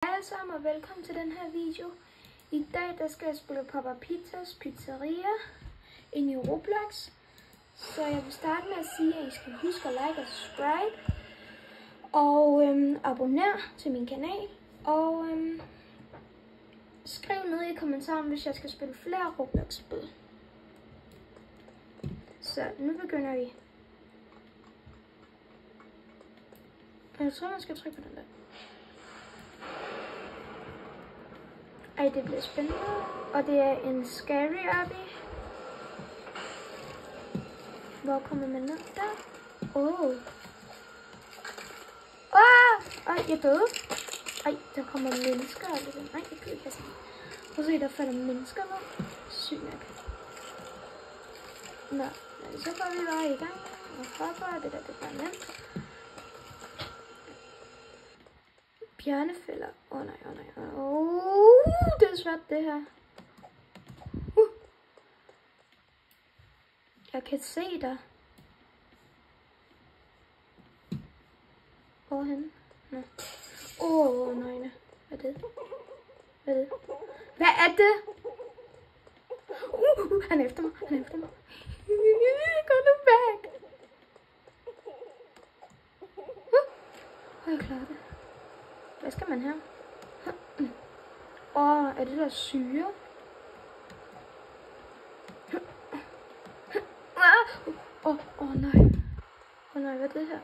Hej alle sammen og velkommen til den her video. I dag der skal jeg spille Papa Pizzas Pizzeria ind i Roblox. Så jeg vil starte med at sige, at I skal huske at like og subscribe. Og abonnere til min kanal. Og skriv ned i kommentaren, hvis jeg skal spille flere Roblox-spil. Så nu begynder vi. Jeg tror, man skal trykke på den der. Ej, det bliver spændende. Og det er en scary obby. Hvor kommer man ned der? Ej, jeg døde. Ej, der kommer mennesker. Nej, jeg kan ikke have sådan. Prøv at se, der falder mennesker ned. Sygt nok. Nå, så går vi bare i gang. Og hopper, det er bare nemt. Bjørnefælder. Nej. Det er svært det her. Jeg kan se dig. Hvorhen? Nå. Nej. Hvad er det? Hvad er det? Han er efter mig. Gå nu væk. Jeg klarer det. Hvad skal man her? Er det der syre? Nej, hvad er det her?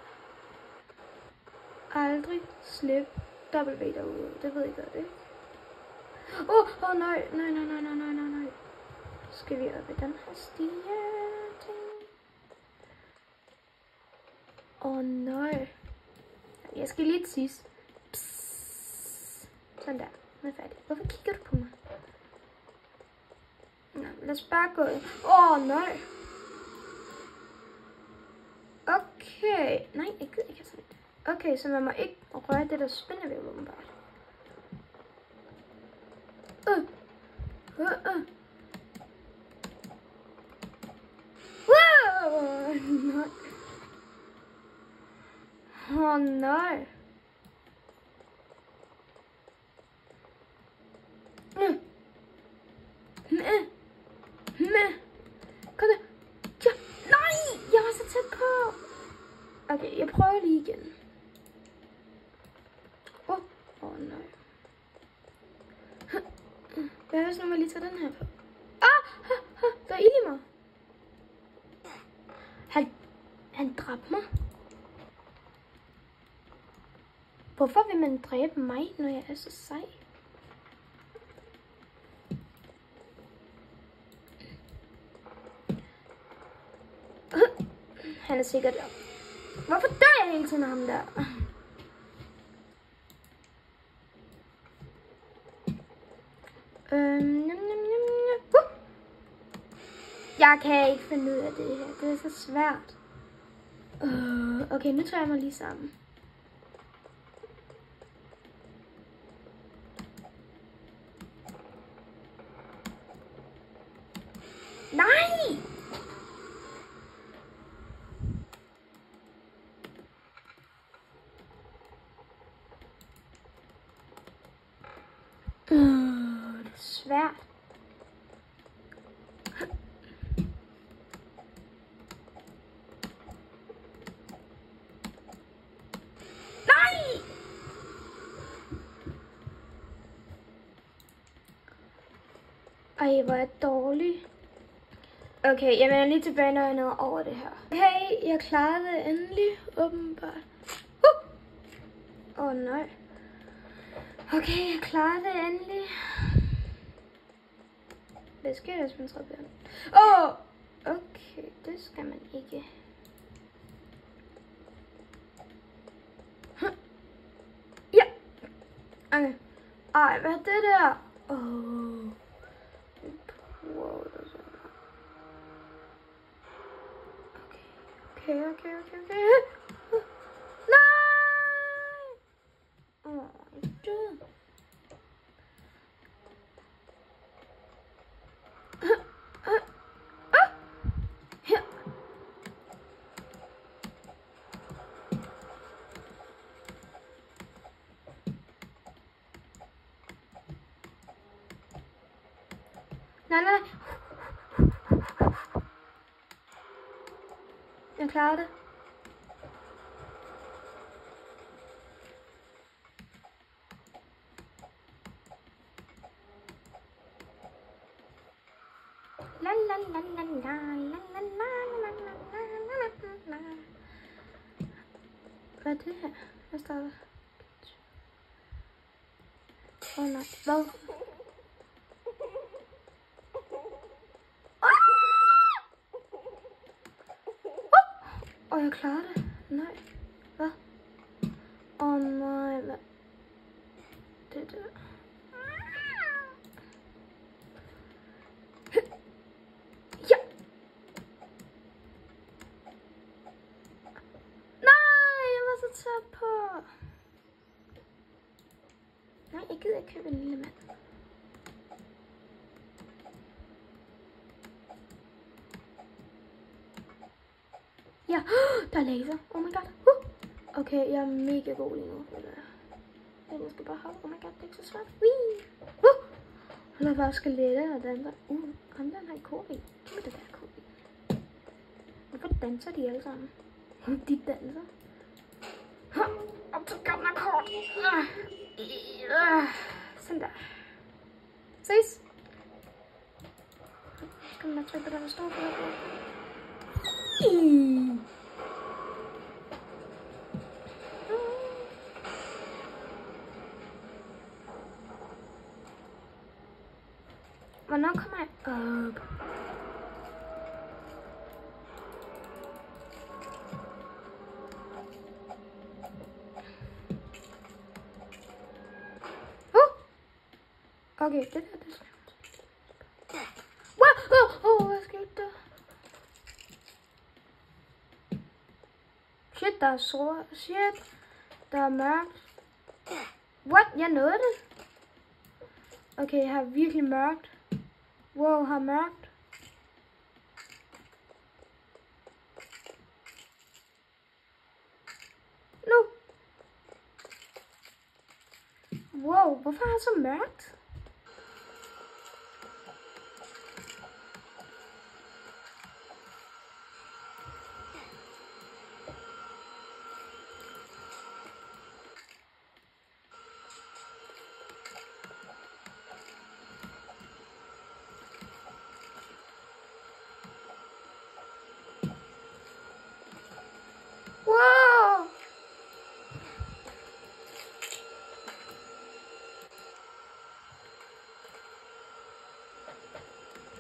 Aldrig slip W derude. Det ved jeg godt, ikke? Nej. Skal vi op i den her stige ting? Nej. Jeg skal lige tisse. Sådan der. Nu er jeg færdig. Hvorfor kigger du på mig? Nå, lad os bare gå. Nej. Okay. Nej, jeg gider ikke sådan. Okay, så man må ikke røre det der spindevæv, åbenbart. Nej. Kom der. Ja. Nej, jeg var så tæt på. Okay, jeg prøver lige igen. Nej. Hvad hvis nu, jeg lige tager den her på? Der er ild i mig. Han dræbte mig. Hvorfor vil man dræbe mig, når jeg er så sej? Han er sikkert der. Hvorfor dør jeg hele tiden af ham der? Jeg kan ikke finde ud af det her. Det er så svært. Okay, nu tager jeg mig lige sammen. Nej! Det er svært. Nej! Ej, hvor er jeg dårlig. Okay, jeg vender lige tilbage, når jeg nåede over det her. Hey, jeg klarede det endelig, åbenbart. Nej. Okay, jeg klarede det endelig. Hvad sker der, hvis man træder bjørn? Okay, det skal man ikke. Ja. Okay. Ej, hvad er det der? Okay. Nej! Jeg er død. Nej, nej, nej. Jeg klarer det. La la la la la la la la la la la. Hvad er det her? Hvad står der? Åh nej, hvad? Jeg klarer det. Nej. Hvad? Nej, hvad? Det der. Ja! Nej, jeg var så tæt på. Nej, jeg gider ikke købe en lille mand. Ja, der er laser. Oh my god. Okay, jeg er mega god lige nu. Jeg skal bare hoppe. Oh my god, det er ikke så svært. Lad bare skelettet og danser. Ham der har en ko i. Giv mig det der ko i. Hvorfor danser de alle sammen? De danser. Op til gamle kort. Sådan der. Ses. Skal man trykke på den, der står for det? Hvornår kommer jeg op? Okay, det der, det skal. Hvad skete der? Shit, der er sort. Shit, der er mørkt. What? Jeg nåede det. Okay, jeg har virkelig mørkt. Wow, har mørkt. Nu. Wow, hvorfor har jeg så mørkt? Wow!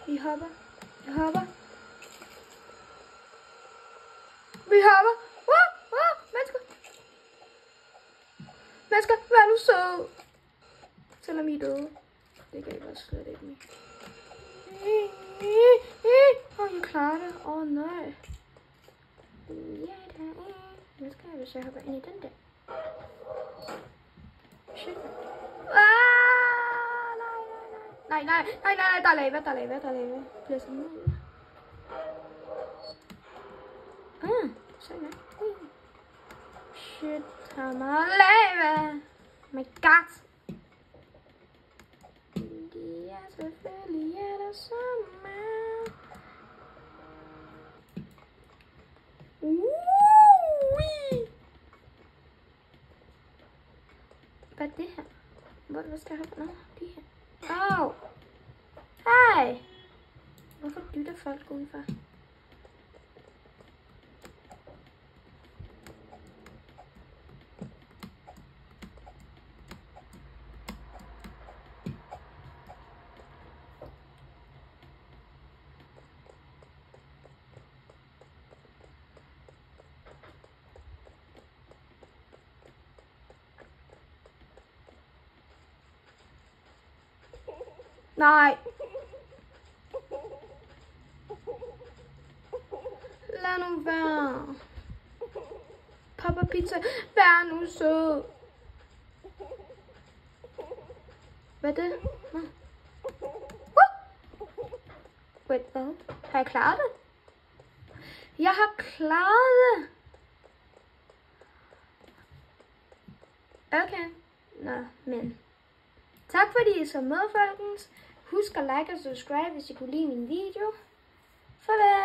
Vi hopper. Vi hopper. Vi hopper. Mennesker. Mennesker, vær nu så. Selvom I er døde. Det kan jeg bare slet ikke mere. Jeg klarer det. Nej. Ja, der er. Hvad skal jeg, hvis jeg hopper ind i den der? Shit. Nej, der er lava. Bliver sådan ud. Sådan der. Shit, der er meget lava. My god. Ja, selvfølgelig er der så meget. Hvad er det her? Hvad skal jeg have? De her. Hej! Hvorfor dytter folk udenfor? Nej. Lad nu være. Papa Pizza, vær nu sød. Hvad er det? Wait, hvad? Har jeg klaret det? Jeg har klaret det. Okay. Nå, men tak fordi I så med, folkens. Husk at like og subscribe, hvis I kunne lide min video. Farvel!